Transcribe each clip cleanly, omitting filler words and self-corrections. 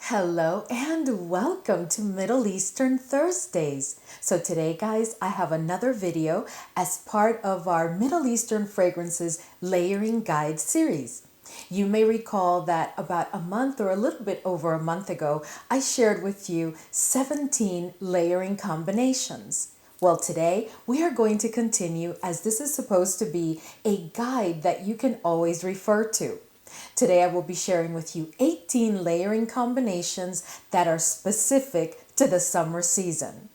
Hello and welcome to Middle Eastern Thursdays. So today guys, I have another video as part of our Middle Eastern Fragrances Layering Guide series. You may recall that about a month or a little bit over a month ago, I shared with you 17 layering combinations. Well, today we are going to continue as this is supposed to be a guide that you can always refer to. Today I will be sharing with you 18 layering combinations that are specific to the summer season.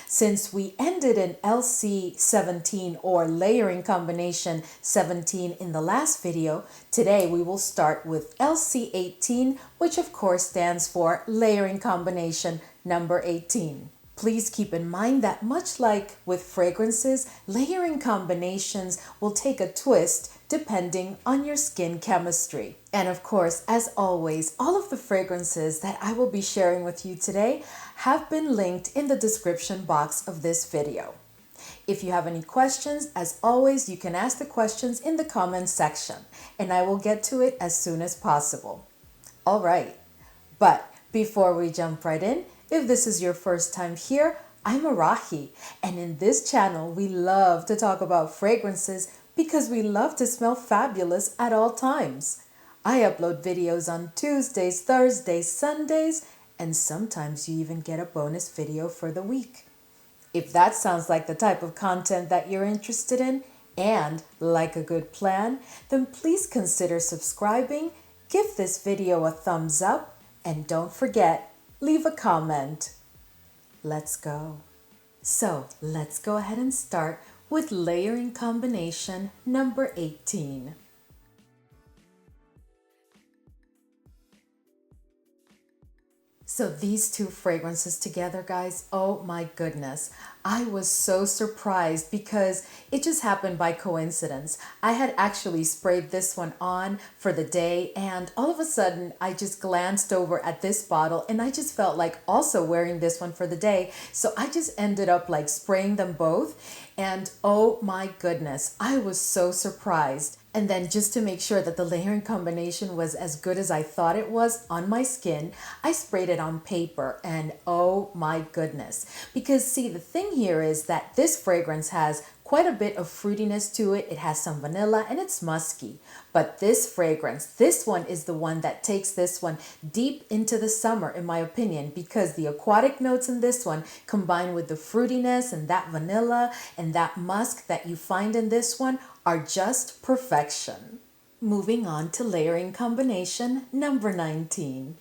Since we ended in LC 17 or layering combination 17 in the last video, today we will start with LC 18, which of course stands for layering combination number 18. Please keep in mind that much like with fragrances, layering combinations will take a twist depending on your skin chemistry. And of course, as always, all of the fragrances that I will be sharing with you today have been linked in the description box of this video. If you have any questions, as always, you can ask the questions in the comments section, and I will get to it as soon as possible. All right, but before we jump right in, if this is your first time here, I'm Arahi, and in this channel, we love to talk about fragrances because we love to smell fabulous at all times. I upload videos on Tuesdays, Thursdays, Sundays, and sometimes you even get a bonus video for the week. If that sounds like the type of content that you're interested in and like a good plan, then please consider subscribing, give this video a thumbs up, and don't forget, leave a comment. Let's go. So let's go ahead and start with layering combination number 18. So these two fragrances together, guys, oh my goodness. I was so surprised because it just happened by coincidence. I had actually sprayed this one on for the day, and all of a sudden I just glanced over at this bottle and I just felt like also wearing this one for the day. So I just ended up like spraying them both, and oh my goodness, I was so surprised. And then just to make sure that the layering combination was as good as I thought it was on my skin, I sprayed it on paper, and oh my goodness. Because see, the thing here is that this fragrance has quite a bit of fruitiness to it. It has some vanilla and it's musky. But this fragrance, this one is the one that takes this one deep into the summer, in my opinion, because the aquatic notes in this one combined with the fruitiness and that vanilla and that musk that you find in this one are just perfection. Moving on to layering combination number 19.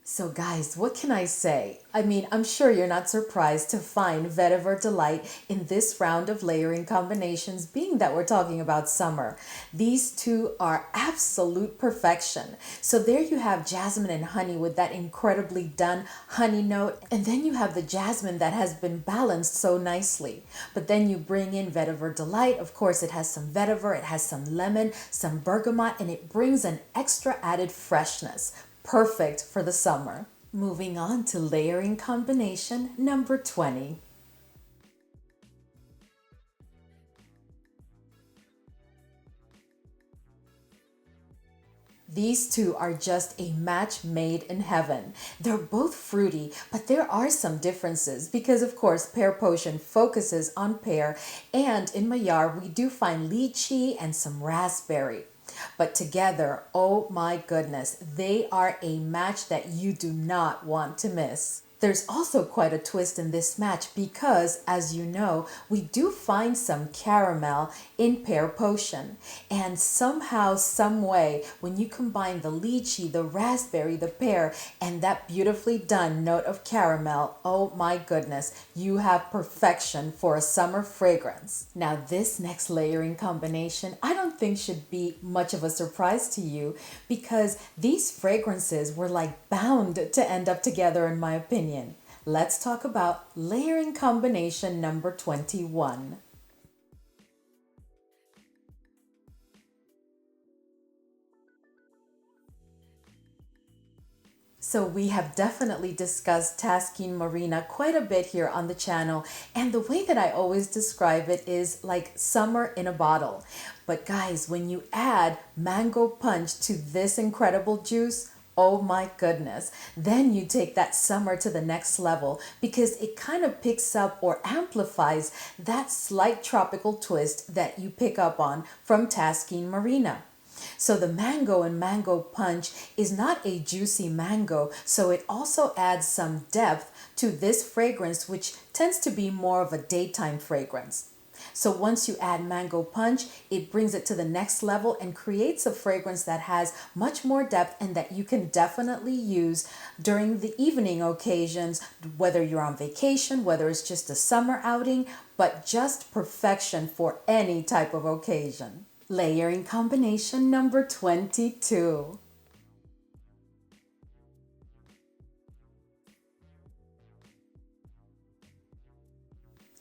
So guys, what can I say? I mean, I'm sure you're not surprised to find Vetiver Delight in this round of layering combinations, being that we're talking about summer. These two are absolute perfection. So there you have jasmine and honey with that incredibly done honey note, and then you have the jasmine that has been balanced so nicely. But then you bring in Vetiver Delight. Of course, it has some vetiver, it has some lemon, some bergamot, and it brings an extra added freshness. Perfect for the summer. Moving on to layering combination number 20. These two are just a match made in heaven. They're both fruity, but there are some differences because, of course, Pear Potion focuses on pear, and in MAYAR we do find lychee and some raspberry. But together, oh my goodness, they are a match that you do not want to miss. There's also quite a twist in this match because, as you know, we do find some caramel in Pear Potion. And somehow, some way, when you combine the lychee, the raspberry, the pear, and that beautifully done note of caramel, oh my goodness, you have perfection for a summer fragrance. Now, this next layering combination, I don't think should be much of a surprise to you because these fragrances were like bound to end up together, in my opinion. Let's talk about layering combination number 21. So we have definitely discussed TASKEEN MARINA quite a bit here on the channel, and the way that I always describe it is like summer in a bottle. But guys, when you add mango punch to this incredible juice, oh my goodness, then you take that summer to the next level because it kind of picks up or amplifies that slight tropical twist that you pick up on from TASKEEN MARINA. So the mango and mango punch is not a juicy mango, so it also adds some depth to this fragrance, which tends to be more of a daytime fragrance. So once you add mango punch, it brings it to the next level and creates a fragrance that has much more depth and that you can definitely use during the evening occasions, whether you're on vacation, whether it's just a summer outing, but just perfection for any type of occasion. Layering combination number 22.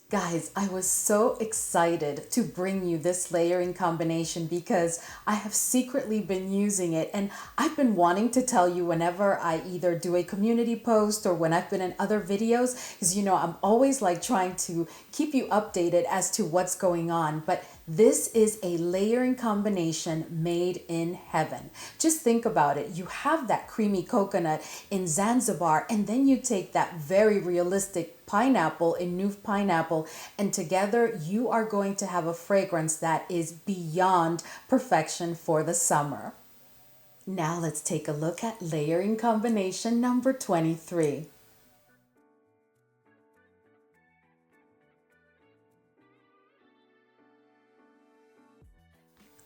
Guys, I was so excited to bring you this layering combination because I have secretly been using it, and I've been wanting to tell you whenever I either do a community post or when I've been in other videos, because I'm always like trying to keep you updated as to what's going on. But this is a layering combination made in heaven. Just think about it. You have that creamy coconut in Zanzibar, and then you take that very realistic pineapple in NOUF pineapple, and together you are going to have a fragrance that is beyond perfection for the summer. Now let's take a look at layering combination number 23.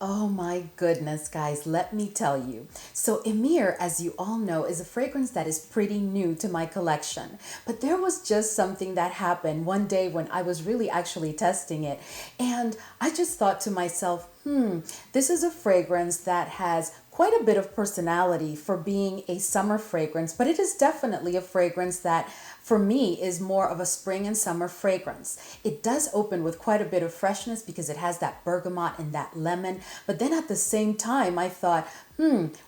Oh my goodness, guys, let me tell you. So EMEER, as you all know, is a fragrance that is pretty new to my collection. But there was just something that happened one day when I was really actually testing it. And I just thought to myself, this is a fragrance that has quite a bit of personality for being a summer fragrance, but it is definitely a fragrance that for me is more of a spring and summer fragrance. It does open with quite a bit of freshness because it has that bergamot and that lemon, but then at the same time I thought,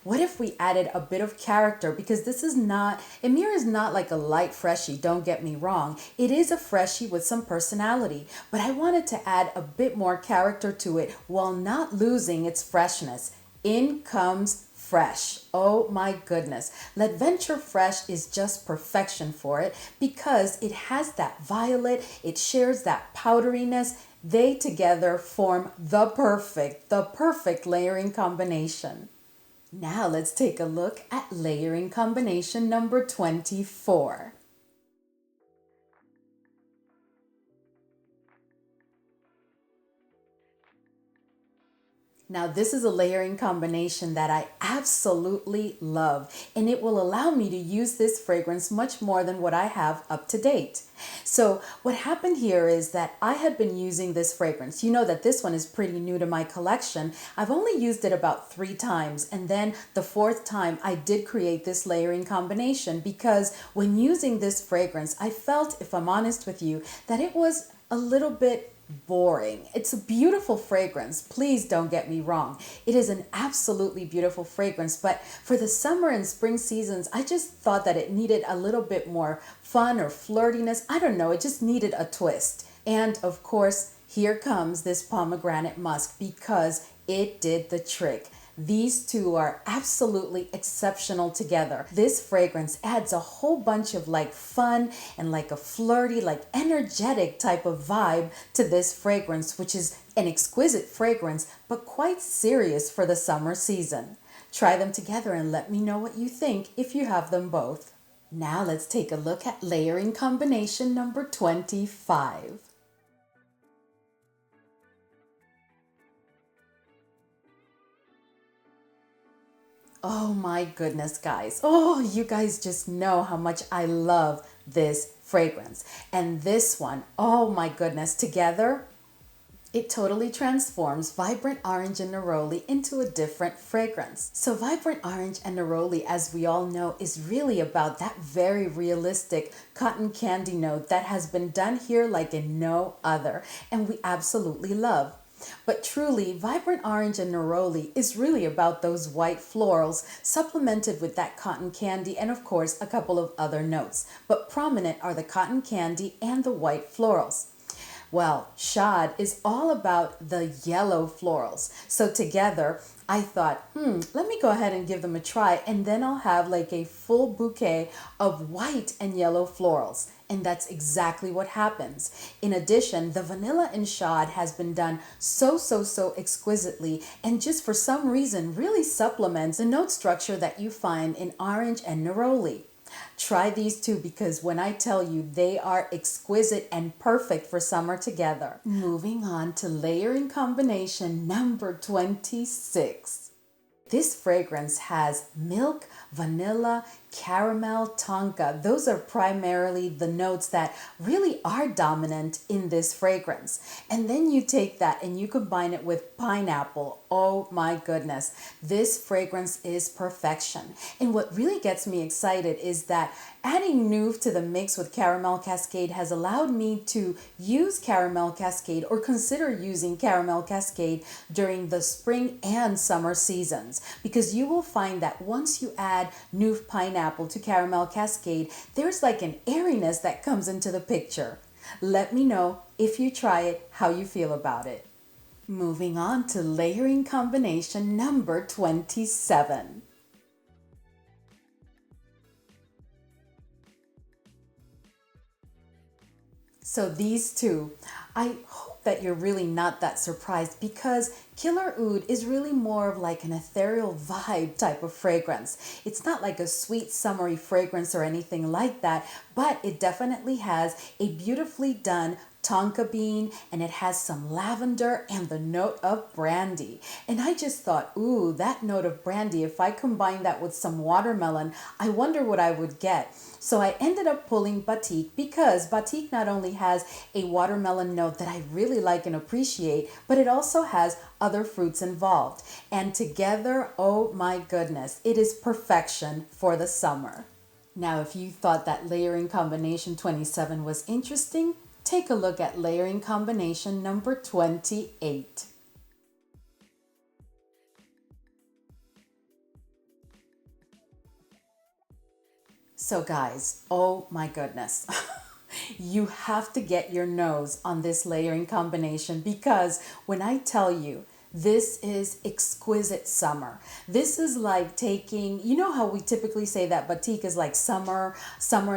what if we added a bit of character? Because EMEER is not like a light freshie, don't get me wrong. It is a freshie with some personality, but I wanted to add a bit more character to it while not losing its freshness. In comes Fresh. Oh my goodness. L'Adventure Fresh is just perfection for it because it has that violet, it shares that powderiness. They together form the perfect layering combination. Now let's take a look at layering combination number 24. Now this is a layering combination that I absolutely love, and it will allow me to use this fragrance much more than what I have up to date. So what happened here is that I had been using this fragrance. You know that this one is pretty new to my collection. I've only used it about 3 times, and then the 4th time I did create this layering combination because when using this fragrance, I felt, if I'm honest with you, that it was a little bit boring. It's a beautiful fragrance. Please don't get me wrong. It is an absolutely beautiful fragrance, but for the summer and spring seasons, I just thought that it needed a little bit more fun or flirtiness. I don't know. It just needed a twist. And of course, here comes this pomegranate musk because it did the trick. These two are absolutely exceptional together. This fragrance adds a whole bunch of like fun and like a flirty, like energetic type of vibe to this fragrance, which is an exquisite fragrance, but quite serious for the summer season. Try them together and let me know what you think if you have them both. Now let's take a look at layering combination number 25. Oh my goodness, guys. Oh, you guys just know how much I love this fragrance. And this one, oh my goodness, together, it totally transforms Vibrant Orange and Neroli into a different fragrance. So Vibrant Orange and Neroli, as we all know, is really about that very realistic cotton candy note that has been done here like in no other, and we absolutely love. But truly, Vibrant Orange and Neroli is really about those white florals supplemented with that cotton candy and of course a couple of other notes. But prominent are the cotton candy and the white florals. Well, SHAHD is all about the yellow florals. So together, I thought, let me go ahead and give them a try, and then I'll have like a full bouquet of white and yellow florals. And that's exactly what happens. In addition, the vanilla in SHAHD has been done so exquisitely, and just for some reason really supplements the note structure that you find in orange and neroli. Try these two because when I tell you, they are exquisite and perfect for summer together. Moving on to layering combination number 26. This fragrance has milk, vanilla, caramel, tonka. Those are primarily the notes that really are dominant in this fragrance. And then you take that and you combine it with pineapple. Oh my goodness, this fragrance is perfection. And what really gets me excited is that adding NOUF to the mix with Caramel Cascade has allowed me to use Caramel Cascade or consider using Caramel Cascade during the spring and summer seasons, because you will find that once you add NOUF pineapple to Caramel Cascade, there's like an airiness that comes into the picture. Let me know if you try it, how you feel about it. Moving on to layering combination number 27. So these two, I hope that you're really not that surprised, because Killer Oud is really more of like an ethereal vibe type of fragrance. It's not like a sweet summery fragrance or anything like that, but it definitely has a beautifully done tonka bean, and it has some lavender and the note of brandy. And I just thought, ooh, that note of brandy, if I combine that with some watermelon, I wonder what I would get. So I ended up pulling BATIKH, because BATIKH not only has a watermelon note that I really like and appreciate, but it also has other fruits involved. And together, oh my goodness, it is perfection for the summer. Now, if you thought that layering combination 27 was interesting, take a look at layering combination number 28. So guys, oh my goodness. You have to get your nose on this layering combination, because when I tell you, this is exquisite summer. This is like taking, you know how we typically say that BATIKH is like summer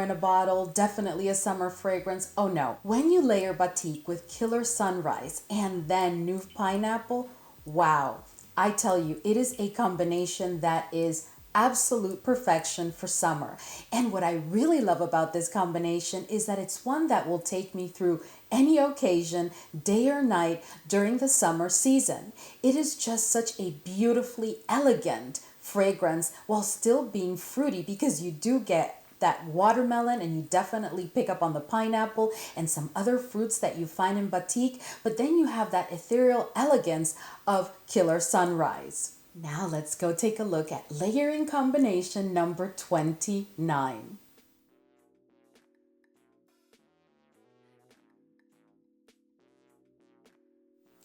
in a bottle, definitely a summer fragrance. Oh no. When you layer BATIKH with Killer Sunrise and then NOUF Pineapple, wow. I tell you, it is a combination that is absolute perfection for summer. And what I really love about this combination is that it's one that will take me through any occasion, day or night, during the summer season. It is just such a beautifully elegant fragrance while still being fruity, because you do get that watermelon and you definitely pick up on the pineapple and some other fruits that you find in BATIKH, but then you have that ethereal elegance of Killer Sunrise. Now let's go take a look at layering combination number 29.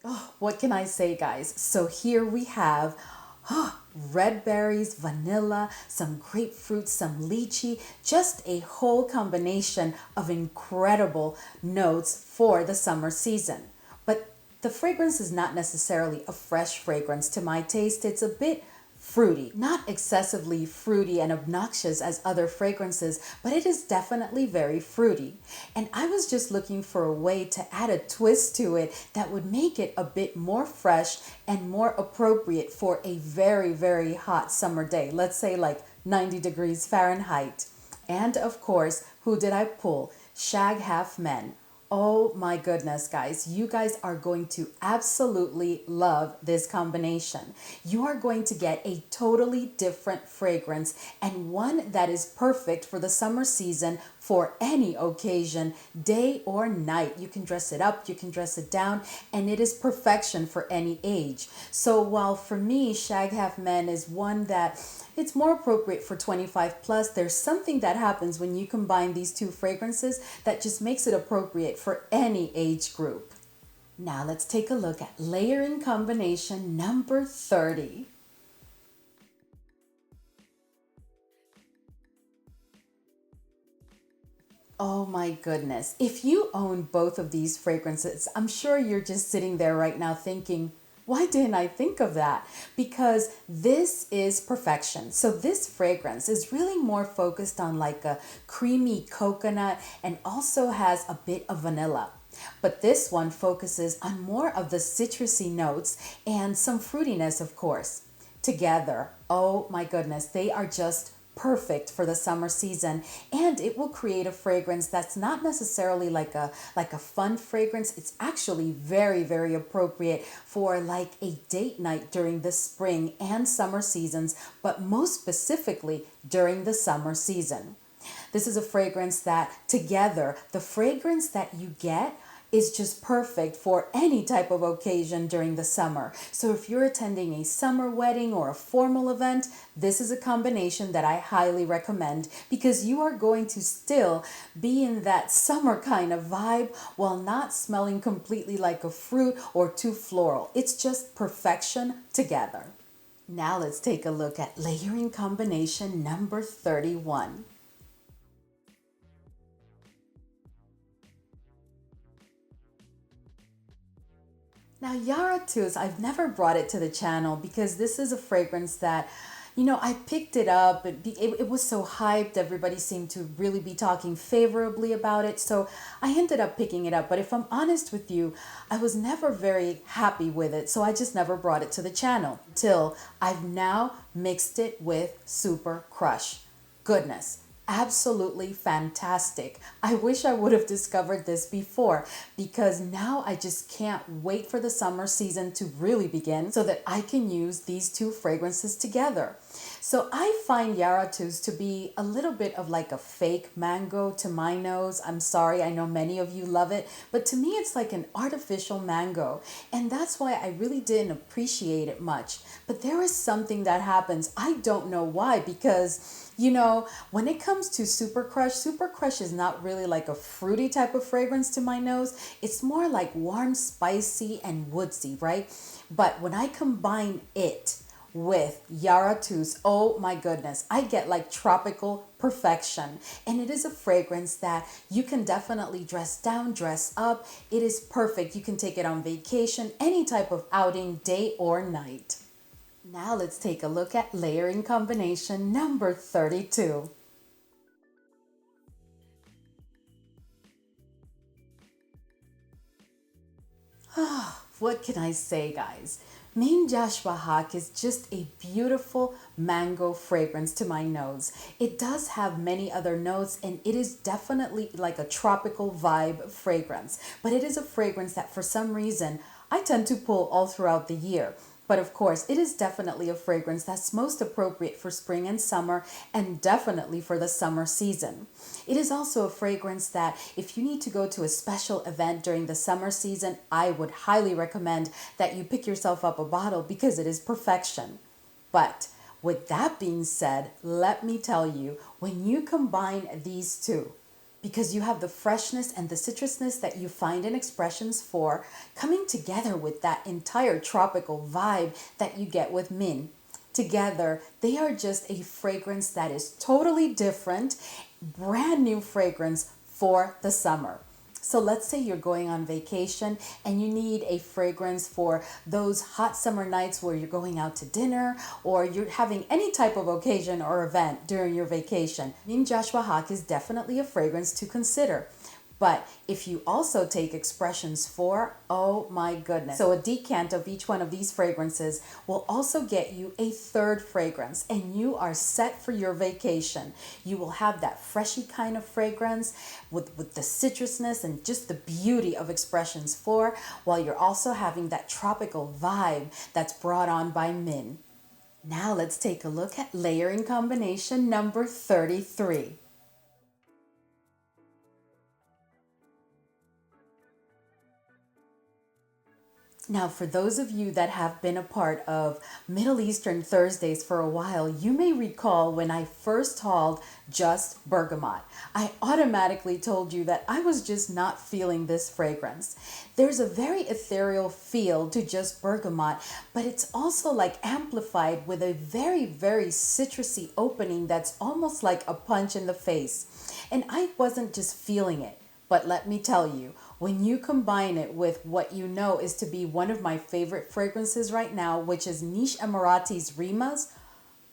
Oh, what can I say, guys? So here we have red berries, vanilla, some grapefruit, some lychee, just a whole combination of incredible notes for the summer season. But the fragrance is not necessarily a fresh fragrance to my taste. It's a bit fruity, not excessively fruity and obnoxious as other fragrances, but it is definitely very fruity. And I was just looking for a way to add a twist to it that would make it a bit more fresh and more appropriate for a very hot summer day. Let's say like 90 degrees Fahrenheit. And of course, who did I pull? SHAGHAF Men. Oh my goodness, guys, you guys are going to absolutely love this combination. You are going to get a totally different fragrance, and one that is perfect for the summer season for any occasion, day or night. You can dress it up, you can dress it down, and it is perfection for any age. So while for me, SHAGHAF Men is one that it's more appropriate for 25 plus, there's something that happens when you combine these two fragrances that just makes it appropriate for any age group. Now let's take a look at layering combination number 30. Oh my goodness. If you own both of these fragrances, I'm sure you're just sitting there right now thinking, why didn't I think of that? Because this is perfection. So this fragrance is really more focused on like a creamy coconut and also has a bit of vanilla. But this one focuses on more of the citrusy notes and some fruitiness, of course. Together, oh my goodness, they are just perfect for the summer season, and it will create a fragrance that's not necessarily like a fun fragrance. It's actually very appropriate for like a date night during the spring and summer seasons, but most specifically during the summer season. This is a fragrance that together, the fragrance that you get is just perfect for any type of occasion during the summer. So if you're attending a summer wedding or a formal event, this is a combination that I highly recommend because you are going to still be in that summer kind of vibe while not smelling completely like a fruit or too floral. It's just perfection together. Now let's take a look at layering combination number 31. Now, YARA TOUS, I've never brought it to the channel because this is a fragrance that, I picked it up. It was so hyped. Everybody seemed to really be talking favorably about it. So I ended up picking it up. But if I'm honest with you, I was never very happy with it. So I just never brought it to the channel till I've now mixed it with Super Crush. Goodness. Absolutely fantastic. I wish I would have discovered this before because now I just can't wait for the summer season to really begin so that I can use these two fragrances together. So I find YARA TOUS to be a little bit of like a fake mango to my nose. I'm sorry, I know many of you love it, but to me it's like an artificial mango. And that's why I really didn't appreciate it much. But there is something that happens. I don't know why, because when it comes to Super Crush is not really like a fruity type of fragrance to my nose. It's more like warm, spicy, and woodsy, right? But when I combine it with YARA TOUS, oh my goodness, I get like tropical perfection. And it is a fragrance that you can definitely dress down, dress up. It is perfect. You can take it on vacation, any type of outing, day or night. Now let's take a look at layering combination number 32. What can I say, guys? YASHBAHAK is just a beautiful mango fragrance to my nose. It does have many other notes and it is definitely like a tropical vibe fragrance, but it is a fragrance that for some reason I tend to pull all throughout the year. But of course, it is definitely a fragrance that's most appropriate for spring and summer and definitely for the summer season. It is also a fragrance that if you need to go to a special event during the summer season, I would highly recommend that you pick yourself up a bottle because it is perfection. But with that being said, let me tell you, when you combine these two, because you have the freshness and the citrusness that you find in Expressions 4 coming together with that entire tropical vibe that you get with Min. Together, they are just a fragrance that is totally different, brand new fragrance for the summer. So let's say you're going on vacation and you need a fragrance for those hot summer nights where you're going out to dinner or you're having any type of occasion or event during your vacation. YASHBAHAK is definitely a fragrance to consider. But if you also take Expressions 4, oh my goodness. So a decant of each one of these fragrances will also get you a third fragrance and you are set for your vacation. You will have that freshy kind of fragrance with the citrusness and just the beauty of Expressions 4 while you're also having that tropical vibe that's brought on by Min. Now let's take a look at layering combination number 33. Now, for those of you that have been a part of Middle Eastern Thursdays for a while, you may recall when I first hauled Just Bergamot. I automatically told you that I was just not feeling this fragrance. There's a very ethereal feel to Just Bergamot, but it's also like amplified with a very, very citrusy opening that's almost like a punch in the face. And I wasn't just feeling it. But let me tell you, when you combine it with what you know is to be one of my favorite fragrances right now, which is Niche Emirati's Rimas,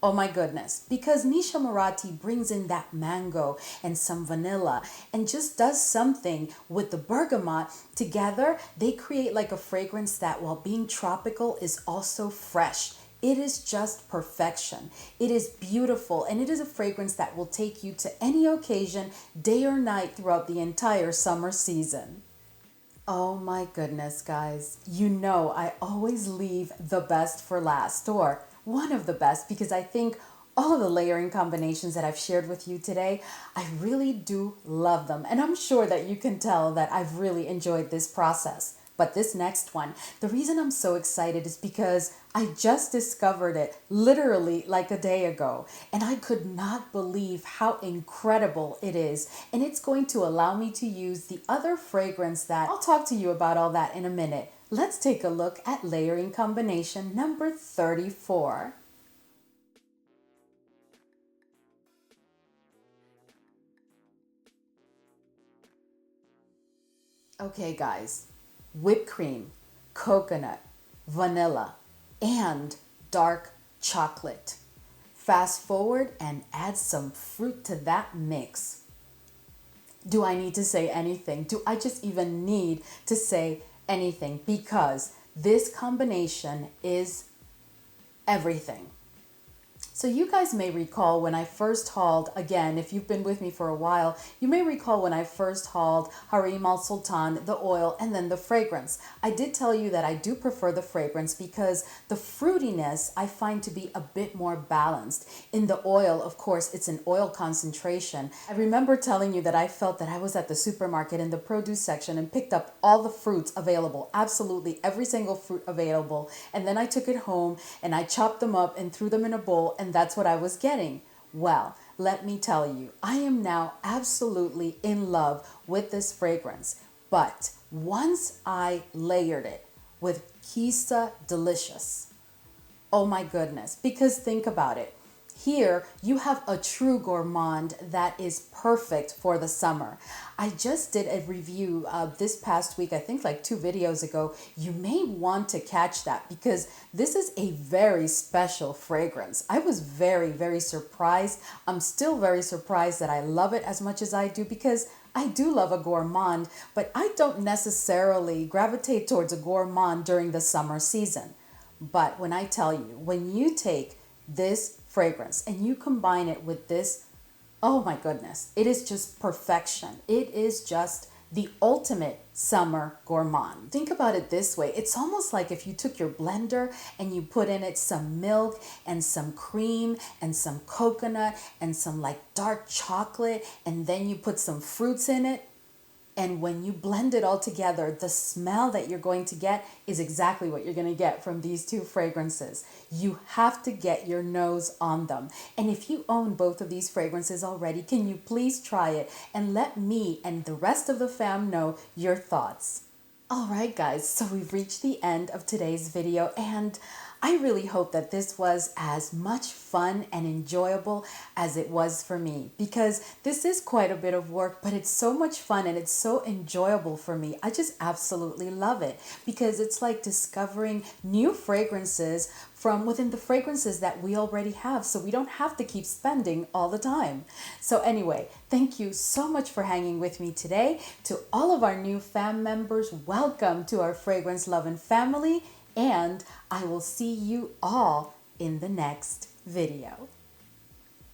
oh my goodness, because Niche Emirati brings in that mango and some vanilla and just does something with the bergamot. Together, they create like a fragrance that, while being tropical, is also fresh. It is just perfection. It is beautiful, and it is a fragrance that will take you to any occasion, day or night, throughout the entire summer season. Oh my goodness, guys. You know I always leave the best for last, or one of the best, because I think all of the layering combinations that I've shared with you today, I really do love them. And I'm sure that you can tell that I've really enjoyed this process. But this next one, the reason I'm so excited is because I just discovered it literally like a day ago, and I could not believe how incredible it is. And it's going to allow me to use the other fragrance that I'll talk to you about all that in a minute. Let's take a look at layering combination number 34. Okay, guys. Whipped cream, coconut, vanilla, and dark chocolate. Fast forward and add some fruit to that mix. Do I need to say anything? Do I just even need to say anything? Because this combination is everything. So you guys may recall when I first hauled, again, if you've been with me for a while, you may recall when I first hauled Harim Al Sultan, the oil, and then the fragrance. I did tell you that I do prefer the fragrance because the fruitiness I find to be a bit more balanced. In the oil, of course, it's an oil concentration. I remember telling you that I felt that I was at the supermarket in the produce section and picked up all the fruits available, absolutely every single fruit available. And then I took it home and I chopped them up and threw them in a bowl, and that's what I was getting. Well, let me tell you, I am now absolutely in love with this fragrance. But once I layered it with Kisa Delicious, oh my goodness, because think about it. Here, you have a true gourmand that is perfect for the summer. I just did a review this past week, I think like 2 videos ago. You may want to catch that because this is a very special fragrance. I was very, very surprised. I'm still very surprised that I love it as much as I do because I do love a gourmand, but I don't necessarily gravitate towards a gourmand during the summer season. But when I tell you, when you take this fragrance and you combine it with this, oh my goodness, it is just perfection. It is just the ultimate summer gourmand. Think about it this way. It's almost like if you took your blender and you put in it some milk and some cream and some coconut and some like dark chocolate, and then you put some fruits in it. And when you blend it all together, the smell that you're going to get is exactly what you're going to get from these 2 fragrances. You have to get your nose on them. And if you own both of these fragrances already, can you please try it and let me and the rest of the fam know your thoughts? All right, guys, so we've reached the end of today's video, and I really hope that this was as much fun and enjoyable as it was for me, because this is quite a bit of work, but it's so much fun and it's so enjoyable for me. I just absolutely love it because it's like discovering new fragrances from within the fragrances that we already have, so we don't have to keep spending all the time. So anyway, thank you so much for hanging with me today. To all of our new fam members, welcome to our Fragrance Lovin' family, and I will see you all in the next video.